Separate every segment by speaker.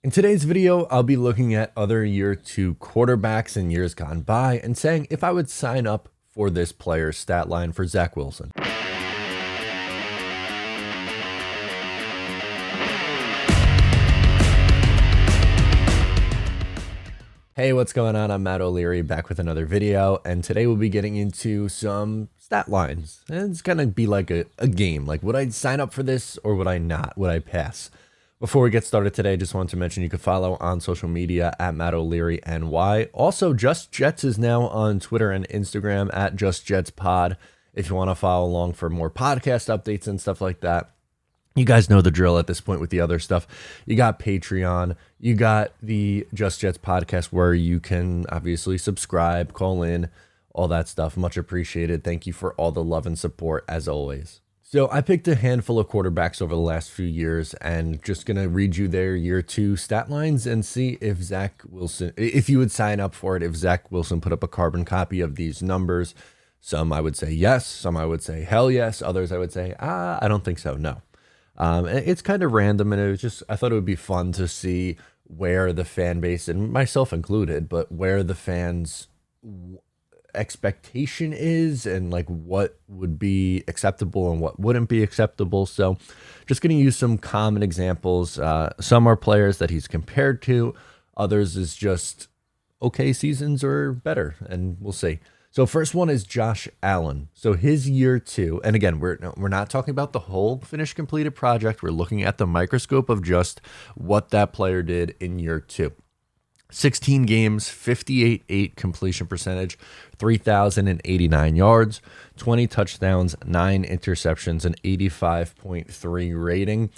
Speaker 1: In today's video, I'll be looking at other year two quarterbacks in years gone by and saying if I would sign up for this player's stat line for Zach Wilson. Hey, what's going on? I'm Matt O'Leary back with another video, and today we'll be getting into some stat lines. And it's gonna be like a game. Like, would I sign up for this or would I not? Would I pass? Before we get started today, I just wanted to mention you can follow on social media at Matt O'Leary NY. Also, Just Jets is now on Twitter and Instagram at Just Jets Pod. If you want to follow along for more podcast updates and stuff like that. You guys know the drill at this point with the other stuff. You got Patreon, you got the Just Jets podcast where you can obviously subscribe, call in, all that stuff. Much appreciated. Thank you for all the love and support as always. So I picked a handful of quarterbacks over the last few years and just going to read you their year two stat lines and see if Zach Wilson, if you would sign up for it, if Zach Wilson put up a carbon copy of these numbers. Some I would say yes, some I would say hell yes, others I would say, I don't think so, no. It's kind of random, and it was just, I thought it would be fun to see where the fan base, and myself included, but where the fans' expectation is and like what would be acceptable and what wouldn't be acceptable. So just going to use some common examples. Some are players that he's compared to, others is just okay seasons or better, and we'll see. So first one is Josh Allen. So his year two, and again, we're not talking about the whole finished completed project. We're looking at the microscope of just what that player did in year two. 16 games, 58.8 completion percentage, 3,089 yards, 20 touchdowns, 9 interceptions, an 85.3 rating.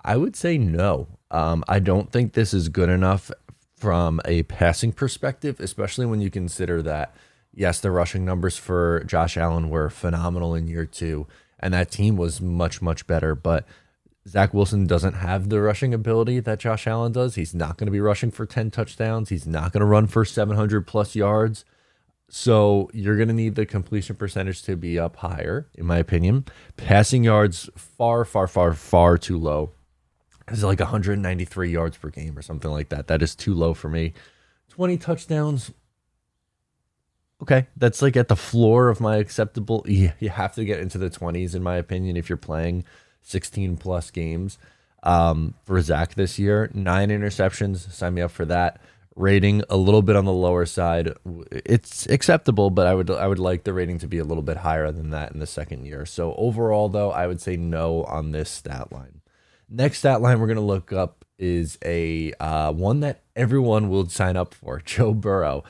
Speaker 1: I would say no. I don't think this is good enough from a passing perspective, especially when you consider that yes, the rushing numbers for Josh Allen were phenomenal in year two, and that team was much, much better. But Zach Wilson doesn't have the rushing ability that Josh Allen does. He's not going to be rushing for 10 touchdowns. He's not going to run for 700 plus yards. So you're going to need the completion percentage to be up higher, in my opinion. Passing yards far, far, far, far too low. It's like 193 yards per game or something like that. That is too low for me. 20 touchdowns. Okay, that's like at the floor of my acceptable. You have to get into the 20s, in my opinion, if you're playing 16 plus games. For Zach this year, 9 interceptions. Sign me up for that. Rating a little bit on the lower side. It's acceptable, but I would like the rating to be a little bit higher than that in the second year. So overall, though, I would say no on this stat line. Next stat line we're going to look up is a one that everyone will sign up for. Joe Burrow,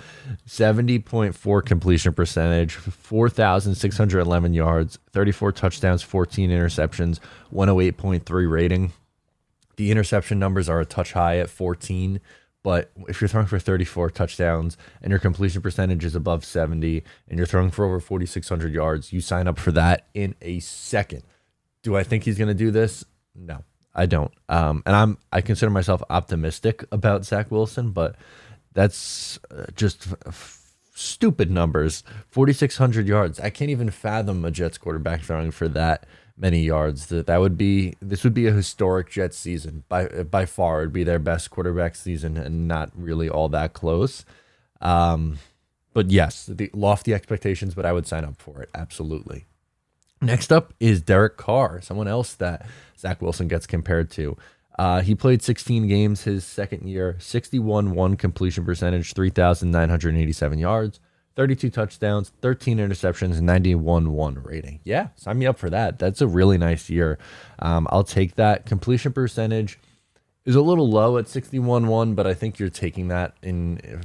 Speaker 1: 70.4 completion percentage, 4,611 yards, 34 touchdowns, 14 interceptions, 108.3 rating. The interception numbers are a touch high at 14, but if you're throwing for 34 touchdowns and your completion percentage is above 70 and you're throwing for over 4,600 yards, you sign up for that in a second. Do I think he's going to do this? No. I don't. And I consider myself optimistic about Zach Wilson, but that's just stupid numbers. 4,600 yards. I can't even fathom a Jets quarterback throwing for that many yards. This would be a historic Jets season. By far, it'd be their best quarterback season and not really all that close. But yes, the lofty expectations, but I would sign up for it. Absolutely. Next up is Derek Carr, someone else that Zach Wilson gets compared to. He played 16 games his second year, 61.1 completion percentage, 3,987 yards, 32 touchdowns, 13 interceptions, 91.1 rating. Yeah, sign me up for that. That's a really nice year. I'll take that. Completion percentage is a little low at 61.1, but I think you're taking that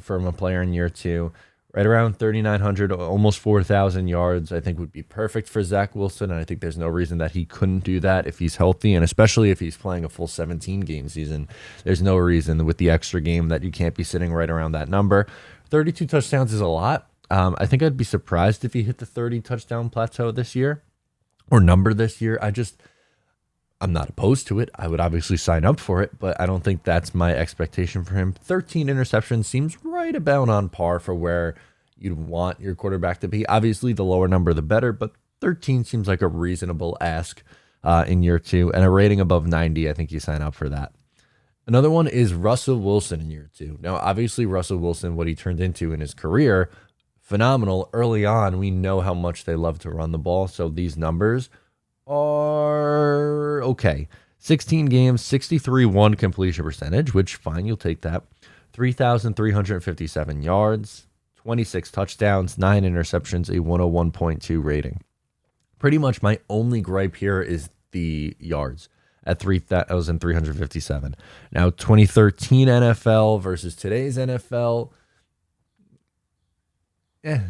Speaker 1: from a player in year two. Right around 3,900, almost 4,000 yards, I think would be perfect for Zach Wilson. And I think there's no reason that he couldn't do that if he's healthy. And especially if he's playing a full 17-game season, there's no reason with the extra game that you can't be sitting right around that number. 32 touchdowns is a lot. I think I'd be surprised if he hit the 30 touchdown plateau this year or number this year. I'm not opposed to it. I would obviously sign up for it, but I don't think that's my expectation for him. 13 interceptions seems right about on par for where you'd want your quarterback to be. Obviously, the lower number, the better, but 13 seems like a reasonable ask in year two. And a rating above 90, I think you sign up for that. Another one is Russell Wilson in year 2. Now, obviously, Russell Wilson, what he turned into in his career, phenomenal. Early on, we know how much they love to run the ball. So these numbers are okay. 16 games, 63-1 completion percentage, which fine, you'll take that. 3,357 yards, 26 touchdowns, 9 interceptions, a 101.2 rating. Pretty much my only gripe here is the yards at 3,357. Now, 2013 NFL versus today's NFL, you're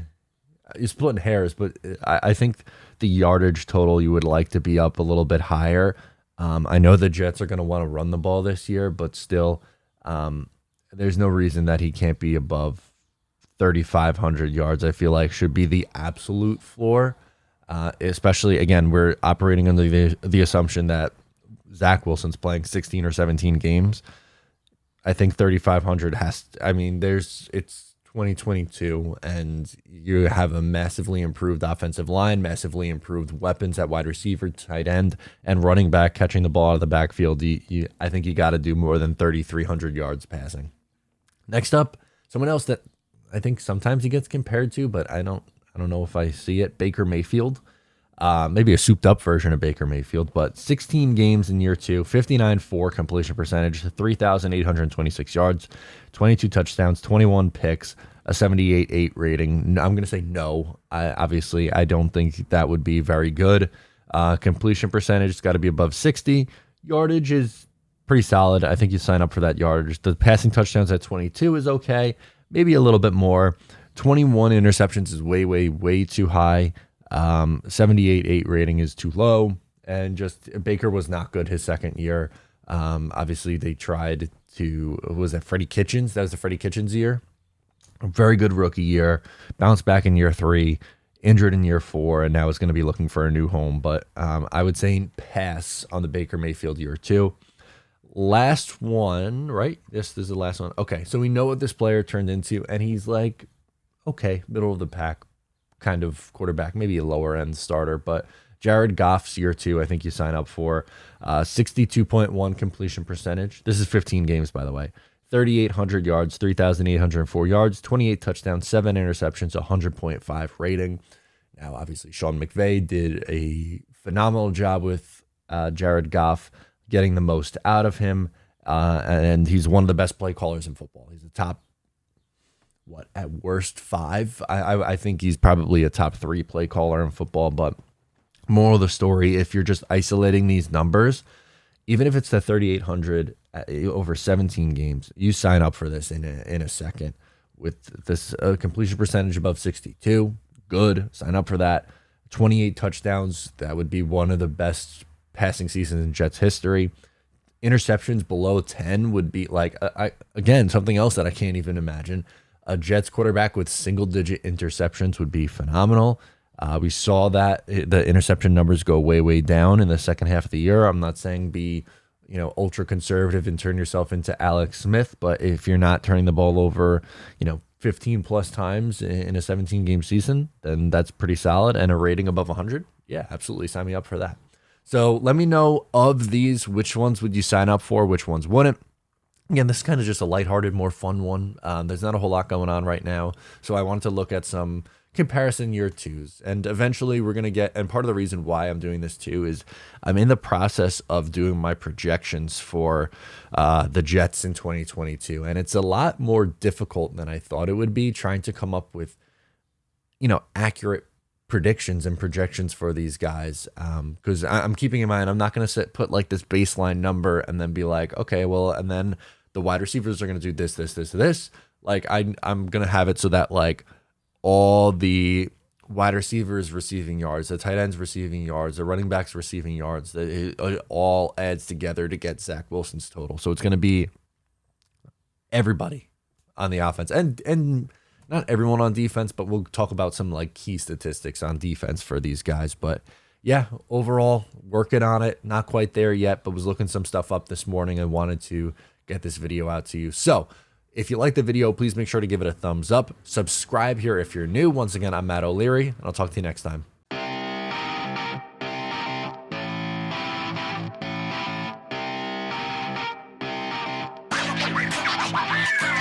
Speaker 1: splitting hairs, but I think the yardage total you would like to be up a little bit higher. I know the Jets are going to want to run the ball this year, but still, there's no reason that he can't be above 3,500 yards. I feel like should be the absolute floor, especially, again, we're operating under the assumption that Zach Wilson's playing 16 or 17 games. I think 3,500 it's 2022, and you have a massively improved offensive line, massively improved weapons at wide receiver, tight end, and running back catching the ball out of the backfield. I think you got to do more than 3,300 yards passing. Next up, someone else that I think sometimes he gets compared to, but I don't know if I see it. Baker Mayfield. Maybe a souped up version of Baker Mayfield, but 16 games in year 2, 59.4 completion percentage, 3,826 yards, 22 touchdowns, 21 picks, a 78.8 rating. I'm going to say no. I don't think that would be very good. Completion percentage has got to be above 60. Yardage is pretty solid. I think you sign up for that yardage. The passing touchdowns at 22 is okay. Maybe a little bit more. 21 interceptions is way, way, way too high. 78.8 rating is too low, and just Baker was not good his second year. Obviously they tried to, was that Freddie Kitchens? That was the Freddie Kitchens year. A very good rookie year, bounced back in year 3, injured in year 4, and now is going to be looking for a new home. But I would say pass on the Baker Mayfield year 2. Last one, right? This is the last one. Okay, so we know what this player turned into, and he's like, okay, middle of the pack kind of quarterback, maybe a lower end starter, but Jared Goff's year 2, I think you sign up for 62.1 completion percentage. This is 15 games, by the way. 3,800 yards, 3,804 yards, 28 touchdowns, 7 interceptions, 100.5 rating. Now, obviously, Sean McVay did a phenomenal job with Jared Goff, getting the most out of him, and he's one of the best play callers in football. He's a top, at worst 5. I think he's probably a top 3 play caller in football. But moral of the story, if you're just isolating these numbers, even if it's the 3,800 over 17 games, you sign up for this in a second. With this completion percentage above 62, good. Sign up for that. 28 touchdowns, that would be one of the best passing seasons in Jets history. Interceptions below 10 would be like, again, something else that I can't even imagine. A Jets quarterback with single-digit interceptions would be phenomenal. We saw that the interception numbers go way, way down in the second half of the year. I'm not saying be, ultra conservative and turn yourself into Alex Smith, but if you're not turning the ball over, 15 plus times in a 17-game season, then that's pretty solid. And a rating above 100, yeah, absolutely, sign me up for that. So let me know of these, which ones would you sign up for, which ones wouldn't. Again, this is kind of just a lighthearted, more fun one. There's not a whole lot going on right now, so I wanted to look at some comparison year 2s. And eventually we're going to get, and part of the reason why I'm doing this too is I'm in the process of doing my projections for the Jets in 2022. And it's a lot more difficult than I thought it would be, trying to come up with, accurate predictions and projections for these guys, because I'm keeping in mind I'm not going to put like this baseline number and then be like, okay, well, and then the wide receivers are going to do this. Like I'm going to have it so that like all the wide receivers receiving yards, the tight ends receiving yards, the running backs receiving yards, it all adds together to get Zach Wilson's total. So it's going to be everybody on the offense and not everyone on defense, but we'll talk about some like key statistics on defense for these guys. But yeah, overall, working on it. Not quite there yet, but was looking some stuff up this morning and wanted to get this video out to you. So if you like the video, please make sure to give it a thumbs up. Subscribe here if you're new. Once again, I'm Matt O'Leary, and I'll talk to you next time.
Speaker 2: Bye.